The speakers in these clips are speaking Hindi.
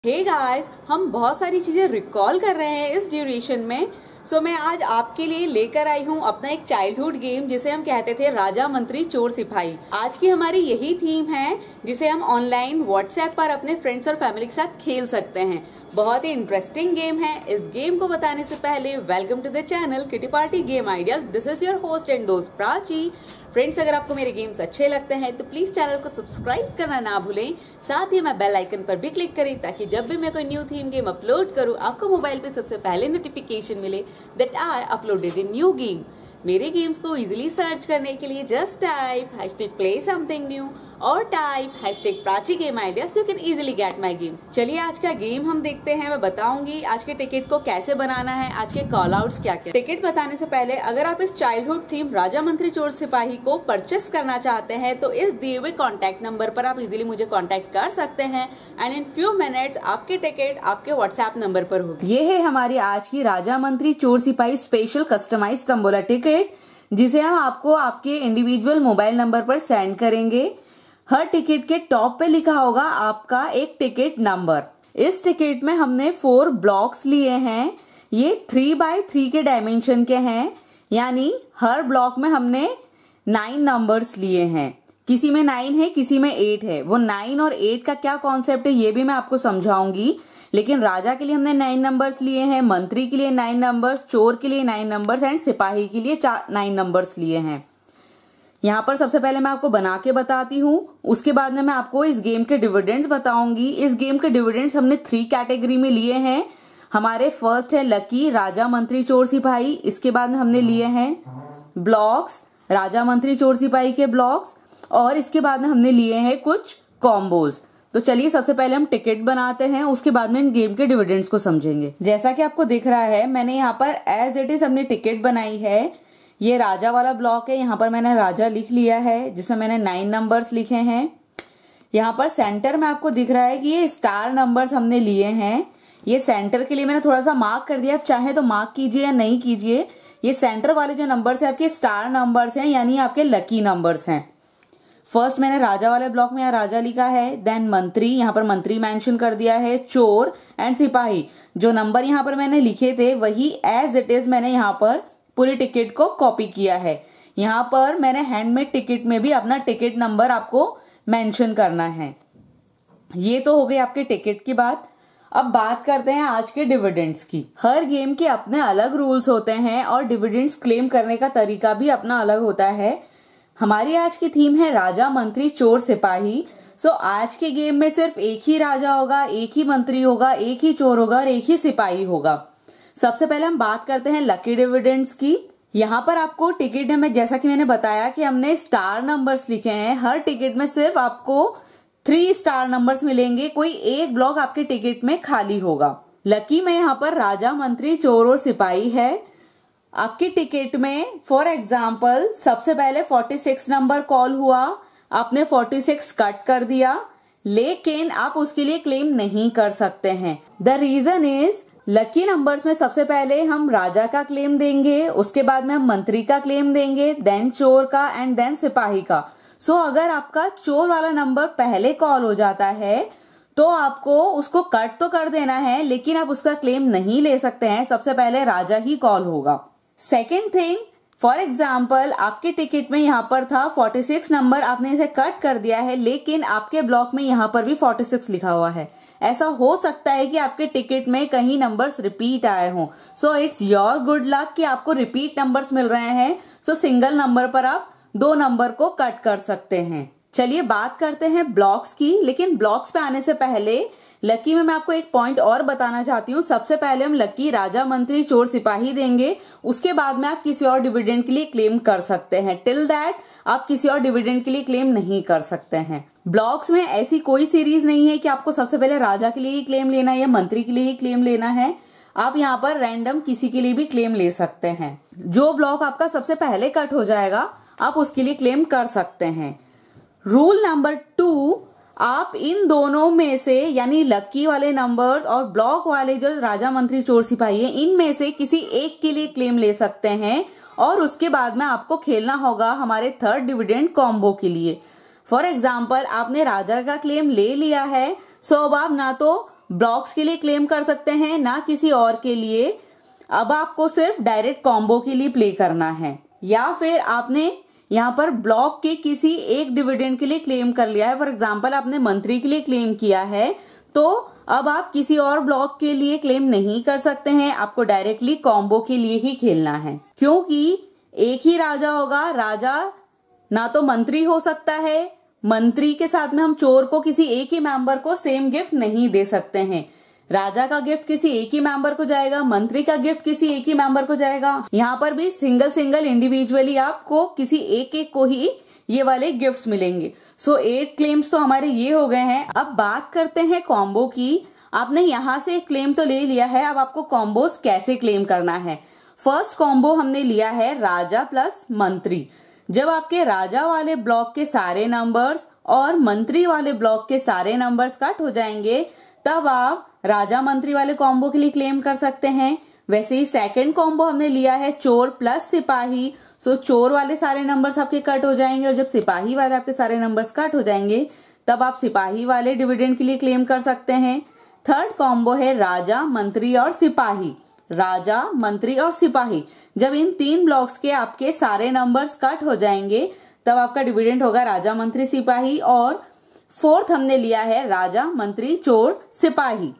हे गाइस, हम बहुत सारी चीजें रिकॉल कर रहे हैं इस ड्यूरेशन में। मैं आज आपके लिए लेकर आई हूँ अपना एक चाइल्डहुड गेम जिसे हम कहते थे राजा मंत्री चोर सिपाही। आज की हमारी यही थीम है जिसे हम ऑनलाइन व्हाट्सएप पर अपने फ्रेंड्स और फैमिली के साथ खेल सकते हैं। बहुत ही इंटरेस्टिंग गेम है। इस गेम को बताने से पहले welcome to the channel kitty party game ideas. This is your host and दोस्त प्राची। फ्रेंड्स, अगर आपको मेरे गेम्स अच्छे लगते हैं तो प्लीज चैनल को सब्सक्राइब करना ना भूलें। साथ ही मैं बेल आइकन पर भी क्लिक करें ताकि जब भी मैं कोई न्यू थीम गेम अपलोड करूं आपको मोबाइल पे सबसे पहले नोटिफिकेशन मिले that I uploaded a new game. मेरे गेम्स को इजीली सर्च करने के लिए जस्ट टाइप #play_something_new और type #Prachi game ideas. You can easily get my games. चलिए आज का गेम हम देखते हैं। मैं बताऊंगी आज के टिकट को कैसे बनाना है, आज के कॉल आउट्स क्या क्या। टिकट बताने से पहले अगर आप इस चाइल्डहुड थीम राजा मंत्री चोर सिपाही को परचेस करना चाहते हैं तो इस दिए हुए कॉन्टैक्ट नंबर पर आप इजीली मुझे कॉन्टैक्ट कर सकते हैं एंड इन फ्यू मिनट्स आपके टिकट आपके व्हाट्सएप नंबर पर होगी। ये है हमारी आज की राजा मंत्री चोर सिपाही स्पेशल कस्टमाइज तंबोला टिकट जिसे हम आपको आपके इंडिविजुअल मोबाइल नंबर पर सेंड करेंगे। हर टिकट के टॉप पे लिखा होगा आपका एक टिकट नंबर। इस टिकट में हमने 4 ब्लॉक्स लिए हैं। ये 3x3 के डायमेंशन के हैं, यानी हर ब्लॉक में हमने 9 नंबर्स लिए हैं। किसी में 9 है, किसी में 8 है। वो 9 और 8 का क्या कॉन्सेप्ट है ये भी मैं आपको समझाऊंगी। लेकिन राजा के लिए हमने 9 नंबर्स लिए हैं, मंत्री के लिए 9 नंबर्स, चोर के लिए 9 नंबर्स एंड सिपाही के लिए 9 नंबर्स लिए हैं। यहाँ पर सबसे पहले मैं आपको बना के बताती हूँ, उसके बाद में मैं आपको इस गेम के डिविडेंड्स बताऊंगी। इस गेम के डिविडेंड्स हमने 3 कैटेगरी में लिए हैं। हमारे फर्स्ट है लकी राजा मंत्री चोर सिपाही, इसके बाद में हमने लिए हैं ब्लॉक्स राजा मंत्री चोर सिपाही के ब्लॉक्स, और इसके बाद में हमने लिए हैं कुछ कॉम्बोज। तो चलिए सबसे पहले हम टिकट बनाते हैं, उसके बाद में इन गेम के डिविडेंड्स को समझेंगे। जैसा कि आपको दिख रहा है मैंने यहाँ पर एज इट इज हमने टिकट बनाई है। ये राजा वाला ब्लॉक है, यहाँ पर मैंने राजा लिख लिया है जिसमें मैंने 9 नंबर्स लिखे हैं। यहाँ पर सेंटर में आपको दिख रहा है कि ये स्टार नंबर्स हमने लिए हैं। ये सेंटर के लिए मैंने थोड़ा सा मार्क कर दिया, आप चाहे तो मार्क कीजिए या नहीं कीजिए। ये सेंटर वाले जो नंबर्स है आपके स्टार नंबर्स हैं, यानी आपके लकी नंबर्स हैं। फर्स्ट मैंने राजा वाले ब्लॉक में यहाँ राजा लिखा है, देन मंत्री, यहाँ पर मंत्री मेंशन कर दिया है, चोर एंड सिपाही। जो नंबर यहाँ पर मैंने लिखे थे वही एज इट इज मैंने यहाँ पर पूरी टिकट को कॉपी किया है। यहाँ पर मैंने हैंडमेड टिकट में भी अपना टिकट नंबर आपको मेंशन करना है। ये तो हो गई आपके टिकट की बात। अब बात करते हैं आज के डिविडेंड्स की। हर गेम के अपने अलग रूल्स होते हैं और डिविडेंड्स क्लेम करने का तरीका भी अपना अलग होता है। हमारी आज की थीम है राजा मंत्री चोर सिपाही। आज के गेम में सिर्फ एक ही राजा होगा, एक ही मंत्री होगा, एक ही चोर होगा और एक ही सिपाही होगा। सबसे पहले हम बात करते हैं लकी डिविडेंड्स की। यहाँ पर आपको टिकट में जैसा कि मैंने बताया कि हमने स्टार नंबर्स लिखे हैं। हर टिकट में सिर्फ आपको 3 स्टार नंबर्स मिलेंगे, कोई एक ब्लॉक आपके टिकट में खाली होगा। लकी में यहाँ पर राजा मंत्री चोर और सिपाही है। आपकी टिकट में फॉर एग्जाम्पल सबसे पहले 46 नंबर कॉल हुआ, आपने 46 कट कर दिया, लेकिन आप उसके लिए क्लेम नहीं कर सकते हैं। The reason is lucky numbers में सबसे पहले हम राजा का क्लेम देंगे, उसके बाद में हम मंत्री का क्लेम देंगे, देन चोर का एंड देन सिपाही का। अगर आपका चोर वाला नंबर पहले कॉल हो जाता है तो आपको उसको कट तो कर देना है, लेकिन आप उसका क्लेम नहीं ले सकते हैं। सबसे पहले राजा ही कॉल होगा। सेकेंड थिंग, फॉर एग्जाम्पल आपके टिकट में यहाँ पर था 46 नंबर, आपने इसे कट कर दिया है, लेकिन आपके ब्लॉक में यहाँ पर भी 46 लिखा हुआ है। ऐसा हो सकता है कि आपके टिकट में कहीं नंबर्स रिपीट आए हों। इट्स योर गुड लक कि आपको रिपीट नंबर्स मिल रहे हैं। सिंगल नंबर पर आप 2 नंबर को कट कर सकते हैं। चलिए बात करते हैं ब्लॉक्स की, लेकिन ब्लॉक्स पे आने से पहले लकी में मैं आपको एक पॉइंट और बताना चाहती हूँ। सबसे पहले हम लकी राजा मंत्री चोर सिपाही देंगे, उसके बाद में आप किसी और डिविडेंड के लिए क्लेम कर सकते हैं। टिल दैट आप किसी और डिविडेंड के लिए क्लेम नहीं कर सकते हैं। ब्लॉक्स में ऐसी कोई सीरीज नहीं है कि आपको सबसे पहले राजा के लिए ही क्लेम लेना है या मंत्री के लिए ही क्लेम लेना है। आप यहाँ पर रैंडम किसी के लिए भी क्लेम ले सकते हैं। जो ब्लॉक आपका सबसे पहले कट हो जाएगा आप उसके लिए क्लेम कर सकते हैं। रूल नंबर 2, आप इन दोनों में से यानी लकी वाले नंबर्स और ब्लॉक वाले जो राजा मंत्री चोर सिपाही है, इनमें से किसी एक के लिए क्लेम ले सकते हैं और उसके बाद में आपको खेलना होगा हमारे थर्ड डिविडेंड कॉम्बो के लिए। फॉर एग्जाम्पल आपने राजा का क्लेम ले लिया है, अब आप ना तो ब्लॉक्स के लिए क्लेम कर सकते हैं, ना किसी और के लिए। अब आपको सिर्फ डायरेक्ट कॉम्बो के लिए प्ले करना है, या फिर आपने यहाँ पर ब्लॉक के किसी एक डिविडेंड के लिए क्लेम कर लिया है। फॉर एग्जाम्पल आपने मंथली के लिए क्लेम किया है, तो अब आप किसी और ब्लॉक के लिए क्लेम नहीं कर सकते हैं, आपको डायरेक्टली कॉम्बो के लिए ही खेलना है। क्योंकि एक ही राजा होगा, राजा ना तो मंत्री हो सकता है, मंत्री के साथ में हम चोर को किसी एक ही मेंबर को सेम गिफ्ट नहीं दे सकते हैं। राजा का गिफ्ट किसी एक ही मेंबर को जाएगा, मंत्री का गिफ्ट किसी एक ही मेंबर को जाएगा। यहाँ पर भी सिंगल इंडिविजुअली आपको किसी एक एक को ही ये वाले गिफ्ट्स मिलेंगे। सो 8 क्लेम्स तो हमारे ये हो गए हैं। अब बात करते हैं कॉम्बो की। आपने यहाँ से एक क्लेम तो ले लिया है, अब आपको कॉम्बोज कैसे क्लेम करना है। फर्स्ट कॉम्बो हमने लिया है राजा प्लस मंत्री। जब आपके राजा वाले ब्लॉक के सारे नंबर्स और मंत्री वाले ब्लॉक के सारे नंबर्स कट हो जाएंगे, तब आप राजा मंत्री वाले कॉम्बो के लिए क्लेम कर सकते हैं। वैसे ही सेकंड कॉम्बो हमने लिया है चोर प्लस सिपाही। सो चोर वाले सारे नंबर्स आपके कट हो जाएंगे, और जब सिपाही वाले आपके सारे नंबर्स कट हो जाएंगे, तब आप सिपाही वाले डिविडेंड के लिए क्लेम कर सकते हैं। थर्ड कॉम्बो है राजा मंत्री और सिपाही। राजा मंत्री और सिपाही, जब इन 3 ब्लॉक्स के आपके सारे नंबर्स कट हो जाएंगे, तब आपका डिविडेंड होगा राजा मंत्री सिपाही। और फोर्थ हमने लिया है राजा मंत्री चोर सिपाही।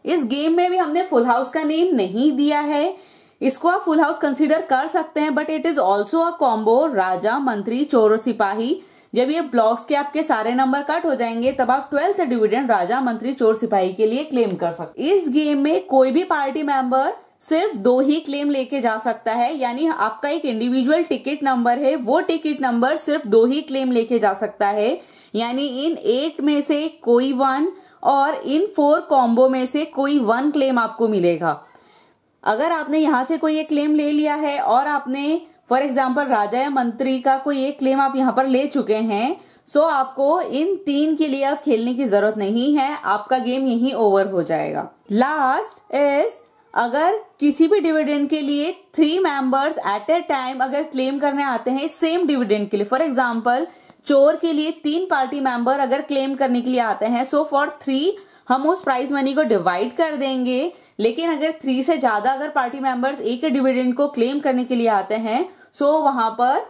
इस गेम में भी हमने फुल हाउस का नेम नहीं दिया है, इसको आप फुल हाउस कंसीडर कर सकते हैं, but it is also a combo राजा मंत्री चोर और सिपाही। जब ये ब्लॉक्स के आपके सारे नंबर कट हो जाएंगे, तब आप 12th डिविडेंड राजा मंत्री चोर सिपाही के लिए क्लेम कर सकते हैं। इस गेम में कोई भी पार्टी मेंबर सिर्फ 2 ही क्लेम लेके जा सकता है, यानी आपका एक इंडिविजुअल टिकट नंबर है, वो टिकट नंबर सिर्फ 2 ही क्लेम लेके जा सकता है। यानी इन 8 में से कोई 1 और इन 4 कॉम्बो में से कोई 1 क्लेम आपको मिलेगा। अगर आपने यहां से कोई एक क्लेम ले लिया है और आपने फॉर एग्जाम्पल राजा या मंत्री का कोई एक क्लेम आप यहाँ पर ले चुके हैं, सो आपको इन 3 के लिए अब खेलने की जरूरत नहीं है, आपका गेम यहीं ओवर हो जाएगा। लास्ट इज, अगर किसी भी डिविडेंड के लिए 3 मेंबर्स एट ए टाइम अगर क्लेम करने आते हैं सेम डिविडेंड के लिए, फॉर एग्जाम्पल चोर के लिए 3 पार्टी मेंबर अगर क्लेम करने के लिए आते हैं, सो फॉर 3 हम उस प्राइज मनी को डिवाइड कर देंगे। लेकिन अगर 3 से ज्यादा अगर पार्टी मेंबर्स एक ही डिविडेंड को क्लेम करने के लिए आते हैं, सो वहां पर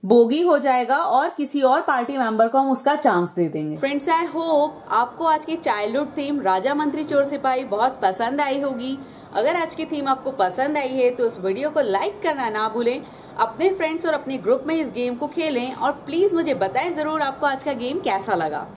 बोगी हो जाएगा और किसी और पार्टी मेंबर को हम उसका चांस दे देंगे। फ्रेंड्स, आई होप आपको आज की चाइल्डहुड थीम राजा मंत्री चोर सिपाही बहुत पसंद आई होगी। अगर आज की थीम आपको पसंद आई है तो इस वीडियो को लाइक करना ना भूलें, अपने फ्रेंड्स और अपने ग्रुप में इस गेम को खेलें, और प्लीज मुझे बताएं जरूर आपको आज का गेम कैसा लगा।